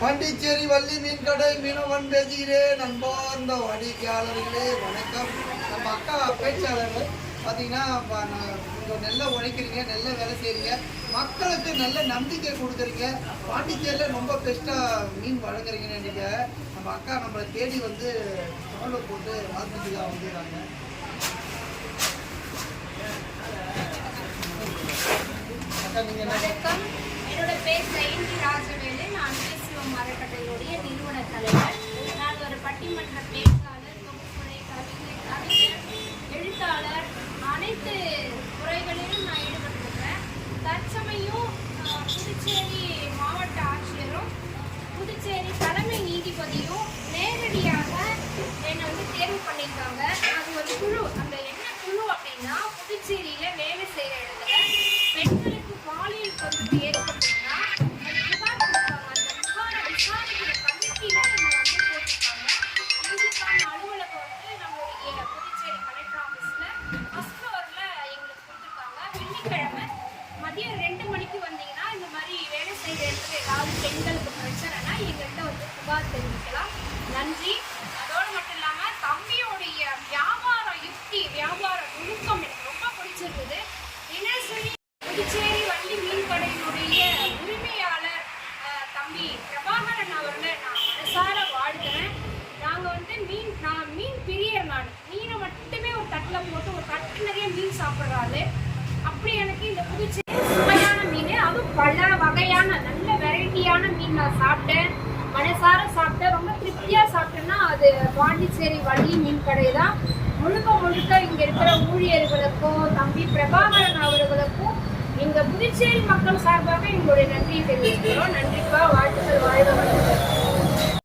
பாண்டிச்சேரி வள்ளி மீன் கடை மீனவன் பேசுகிறேன். நண்பார்ந்த வாடிக்கையாளர்களே வணக்கம். நம்ம அக்கா பேச்சாளர் பார்த்தீங்கன்னா நீங்கள் நெல்லை உழைக்கிறீங்க, நெல்லை வேலை செய்கிறீங்க, மக்களுக்கு நல்ல நம்பிக்கை கொடுக்குறீங்க, பாண்டிச்சேரியில் ரொம்ப பெஸ்ட்டாக மீன் வழங்குறீங்கன்னு நினைக்க நம்ம அக்கா நம்மளை தேடி வந்து டவுன்லோட் போட்டு வாழ்த்துக்காக வந்துடுறாங்க. அக்கா நீங்கள் என்ன? என்னோட பேர் ஜெயந்தி ராஜவேலு. நான் பேசுவோம் அறக்கட்டளையுடைய நிறுவன தலைவர். நான் ஒரு பட்டிமன்ற பேச்சாளர், தொகுப்புரை, கவிஞர், எழுத்தாளர், அனைத்து துறைகளிலும் நான் ஈடுபட்டிருக்கிறேன். தற்சமயம் புதுச்சேரி மாவட்ட ஆட்சியரும் புதுச்சேரி தலைமை நீதிபதியும் நேரடியாக என்னை தேர்வு பண்ணியிருக்காங்க. அது ஒரு குழு. அந்த என்ன குழு அப்படின்னா, புதுச்சேரியில வேலை செய்கிற இடத்துல பெண்களுக்கு பாலியல் தொந்தரவு ஏற்பட்டுன்னா புகார் கொடுப்பாங்க. அந்த புகாரை விசாரிக்கிற கமிட்டியில என்னை போட்டிருக்காங்க. இதுக்கான அலுவலகம் நம்மளுடைய புதுச்சேரி கலெக்டர் ஆஃபீஸ்ல ஃபர்ஸ்ட் ஃப்ளோர்ல எங்களுக்கு கொடுத்துருக்காங்க. வெள்ளிக்கிழமை மதியம் 2 மணிக்கு வந்தீங்கன்னா இந்த மாதிரி வேலை செய்கிற இடத்துல ஏதாவது பெண்களுக்கு பிரச்சனைனா எங்கள்கிட்ட புகார் தெரிவிக்கலாம். நன்றி. அதோடு மட்டும் இல்லாமல் தம்பியோடைய வியாபார யுக்தி, வியாபார நுணுக்கம் எனக்கு ரொம்ப பிடிச்சிருக்குது. என்ன சொல்லி புதுச்சேரி வள்ளி மீன் கடையினுடைய உரிமையாளர் தம்பி பிரபாகரன் அவர்களை நான் மனசார வாழ்கிறேன். நாங்கள் மீன் பிரியர். நான் மீனை மட்டுமே ஒரு தட்டில் போட்டு ஒரு தட்டு நிறைய மீன் சாப்பிட்றாரு. அப்படி எனக்கு இந்த புதுச்சேரி சுவையான மீன், அதுவும் பல வகையான நல்ல வெரைட்டியான மீன் நான் சாப்பிட்டேன். மனசார சாப்பிட்டேன். ரொம்ப திருப்தியாக சாப்பிட்டேன்னா அது பாண்டிச்சேரி வள்ளி மீன் கடை தான். முழுக்க இங்கே இருக்கிற ஊழியர்களுக்கும் தம்பி பிரபாகரன் அவர்களுக்கும் எங்கள் புதுச்சேரி மக்கள் சார்பாக எங்களுடைய நன்றியை தெரிவிக்கிறோம். நன்றிப்பா, வாழ்த்துக்கள்.